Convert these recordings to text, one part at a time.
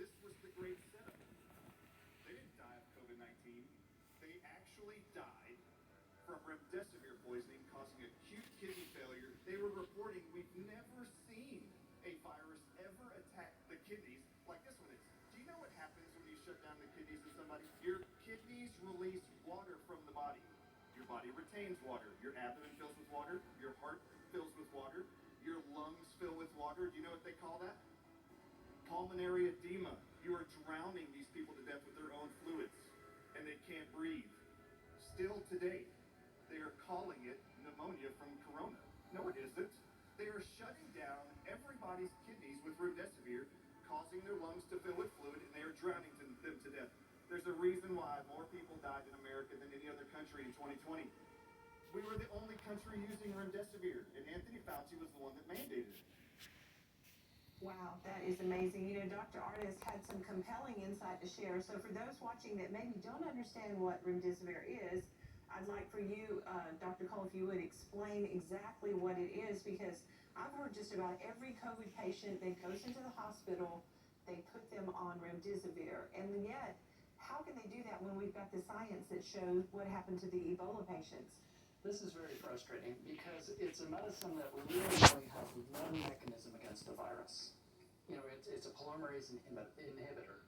This was the great setup. They didn't die of COVID-19. They actually died from remdesivir poisoning causing acute kidney failure. They were reporting we've never seen a virus ever attack the kidneys like this one is. Do you know what happens when you shut down the kidneys of somebody? Your kidneys release water from the body. Your body retains water. Your abdomen fills with water. Your heart fills with water. Your lungs fill with water. Do you know what they call that? Pulmonary edema. You are drowning these people to death with their own fluids, and they can't breathe. Still today, they are calling it pneumonia from corona. No, it isn't. They are shutting down everybody's kidneys with remdesivir, causing their lungs to fill with fluid, and they are drowning them to death. There's a reason why more people died in America than any other country in 2020. We were the only country using remdesivir, and Anthony Fauci was the one that mandated it. Wow, that is amazing. You know, Dr. Artis had some compelling insight to share. So for those watching that maybe don't understand what remdesivir is, I'd like for you, Dr. Cole, if you would explain exactly what it is, because I've heard just about every COVID patient that goes into the hospital, they put them on remdesivir. And yet, how can they do that when we've got the science that shows what happened to the Ebola patients? This is very frustrating because it's a medicine that really only has one mechanism against the virus. You know, it's a polymerase inhibitor.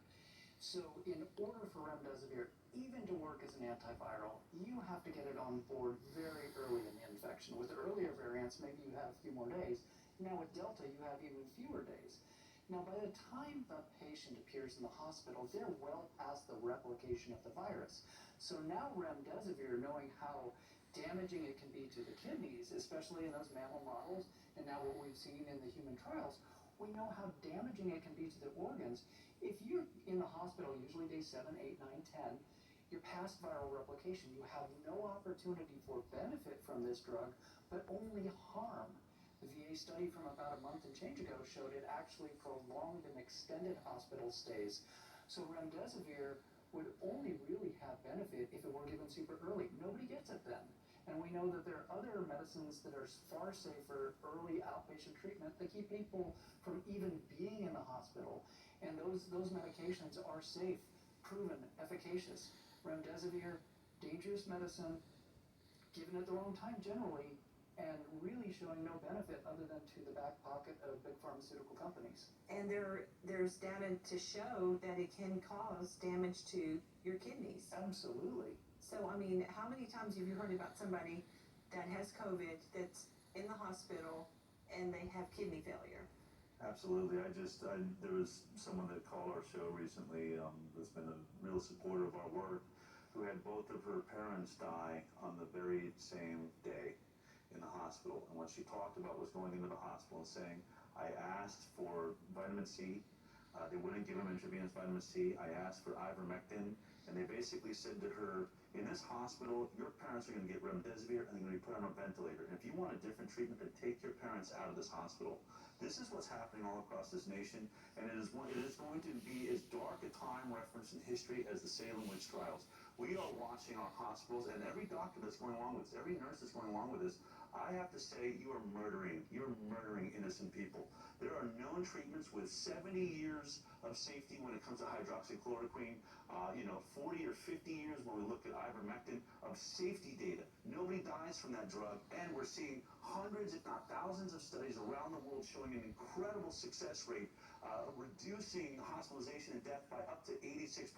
So in order for remdesivir even to work as an antiviral, you have to get it on board very early in the infection. With the earlier variants, maybe you have a few more days. Now with Delta, you have even fewer days. Now, by the time the patient appears in the hospital, they're well past the replication of the virus. So now remdesivir, knowing how damaging it can be to the kidneys, especially in those mammal models, and now what we've seen in the human trials, we know how damaging it can be to the organs. If you're in the hospital, usually day 7, 8, 9, 10, you're past viral replication. You have no opportunity for benefit from this drug, but only harm. The VA study from about a month and change ago showed it actually prolonged and extended hospital stays. So remdesivir would only really have benefit if it were given super early. Nobody gets it then. And we know that there are other medicines that are far safer, early outpatient treatment that keep people from even being in the hospital. And those medications are safe, proven, efficacious. Remdesivir, dangerous medicine, given at the wrong time generally, and really showing no benefit other than to the back pocket of big pharmaceutical companies. And there's data to show that it can cause damage to your kidneys. Absolutely. So, I mean, how many times have you heard about somebody that has COVID that's in the hospital and they have kidney failure? Absolutely. There was someone that called our show recently that's been a real supporter of our work who had both of her parents die on the very same day in the hospital. And what she talked about was going into the hospital and saying, I asked for vitamin C. They wouldn't give them intravenous vitamin C. I asked for ivermectin. And they basically said to her, in this hospital, your parents are going to get remdesivir and they're going to be put on a ventilator. And if you want a different treatment, then take your parents out of this hospital. This is what's happening all across this nation, and it is going to be as dark a time reference in history as the Salem witch trials. We are watching our hospitals, and every doctor that's going along with this, every nurse that's going along with this, I have to say, you're murdering innocent people. There are known treatments with 70 years of safety when it comes to hydroxychloroquine, 40 or 50 years when we look at ivermectin of safety data. Nobody dies from that drug, and we're seeing hundreds, if not thousands, of studies around the world showing an incredible success rate, reducing hospitalization and death by up to 86%.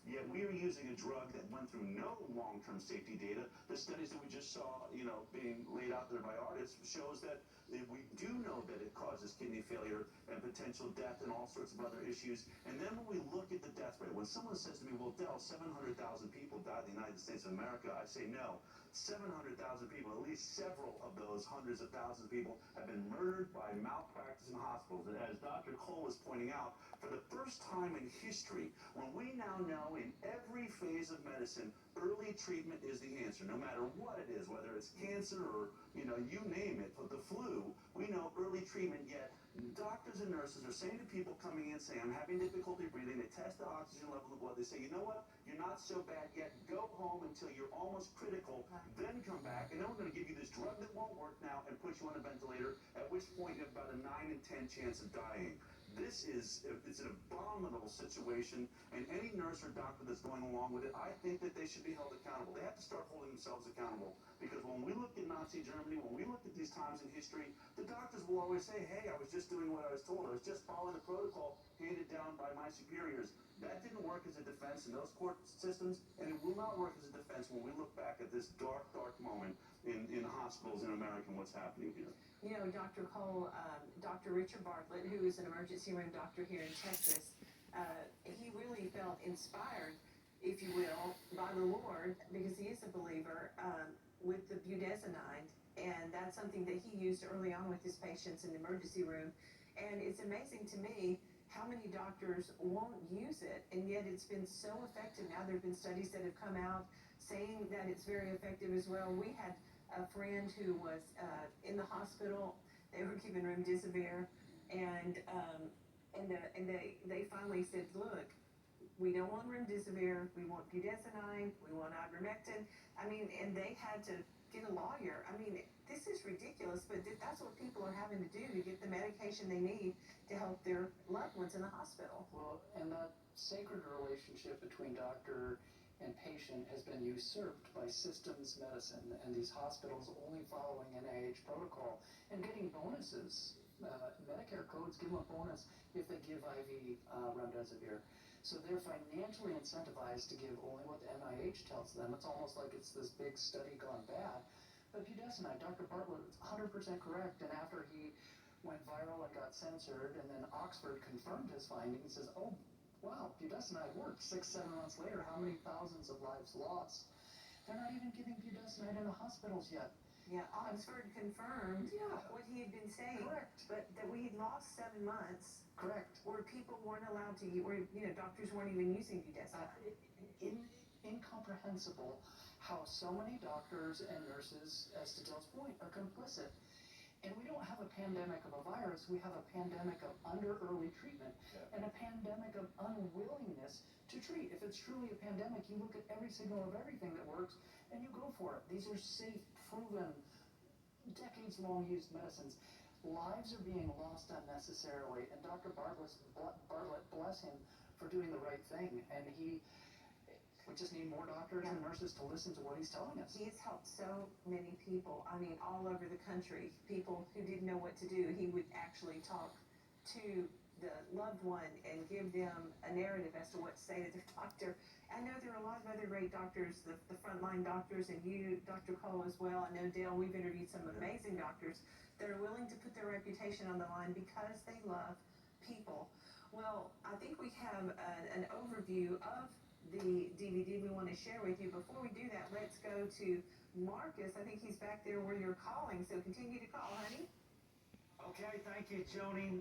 Yet we are using a drug that went through no long-term safety data. The studies that we just saw, being laid out there by artists shows that we do know that it causes kidney failure and potential death and all sorts of other issues. And then when we look at the death rate, when someone says to me, well, Del, 700,000 people died in the United States of America, I say no. 700,000 people, at least several of those hundreds of thousands of people have been murdered by malpractice in hospitals. And as Dr. Cole was pointing out, for the first time in history, when we now know in every phase of medicine, early treatment is the answer, no matter what it is, whether it's cancer or, you name it, for the flu, we know early treatment, yet doctors and nurses are saying to people coming in saying, I'm having difficulty breathing, they test the oxygen level of the blood, they say, you know what, you're not so bad yet, go home until you're almost critical, then come back, and then we're going to give you this drug that won't work now and put you on a ventilator, at which point you have about a 9 in 10 chance of dying. It's an abominable situation, and any nurse or doctor that's going along with it, I think that they should be held accountable. They have to start holding themselves accountable, because when we look at Nazi Germany, when we look at these times in history, the doctors will always say, hey, I was just doing what I was told. I was just following the protocol handed down by my superiors. That didn't work as a defense in those court systems, and it will not work as a defense when we look back at this dark, dark moment in hospitals in America and what's happening here. You know, Dr. Cole, Dr. Richard Bartlett, who is an emergency room doctor here in Texas, he really felt inspired, if you will, by the Lord, because he is a believer, with the budesonide, and that's something that he used early on with his patients in the emergency room. And it's amazing to me how many doctors won't use it, and yet it's been so effective. Now there have been studies that have come out saying that it's very effective as well. We had a friend who was in the hospital. They were given remdesivir, and they finally said, look, we don't want remdesivir, we want budesonide, we want ivermectin. I mean, and they had to get a lawyer. I mean, this is ridiculous, but that's what people are having to do to get the medication they need to help their loved ones in the hospital. Well, and that sacred relationship between doctor and patient has been usurped by systems medicine and these hospitals only following NIH protocol and getting bonuses. Medicare codes give them a bonus if they give IV remdesivir. So they're financially incentivized to give only what the NIH tells them. It's almost like it's this big study gone bad. But budesonide, Dr. Bartlett is 100% correct, and after he went viral and got censored, and then Oxford confirmed his findings, says, oh, wow, budesonide worked. 6-7 months later, how many thousands of lives lost? They're not even giving budesonide in the hospitals yet. Yeah, Oxford confirmed what he had been saying. Correct. But that we had lost 7 months. Correct. Where people weren't allowed to use, where, you know, doctors weren't even using budesonide. Incomprehensible how so many doctors and nurses, as to Dell's point, are complicit. And we don't have a pandemic of a virus, we have a pandemic of under-early treatment and a pandemic of unwillingness to treat. If it's truly a pandemic, you look at every signal of everything that works and you go for it. These are safe, proven, decades-long used medicines. Lives are being lost unnecessarily, and Dr. Bartlett, bless him, for doing the right thing. And we just need more doctors and nurses to listen to what he's telling us. He has helped so many people, I mean, all over the country, people who didn't know what to do. He would actually talk to the loved one and give them a narrative as to what to say to their doctor. I know there are a lot of other great doctors, the frontline doctors, and you, Dr. Cole, as well. I know, Dale, we've interviewed some amazing doctors that are willing to put their reputation on the line because they love people. Well, I think we have an overview of the DVD we want to share with you. Before we do that, let's go to Marcus. I think he's back there where you're calling, so continue to call, honey. Okay, thank you, Joni.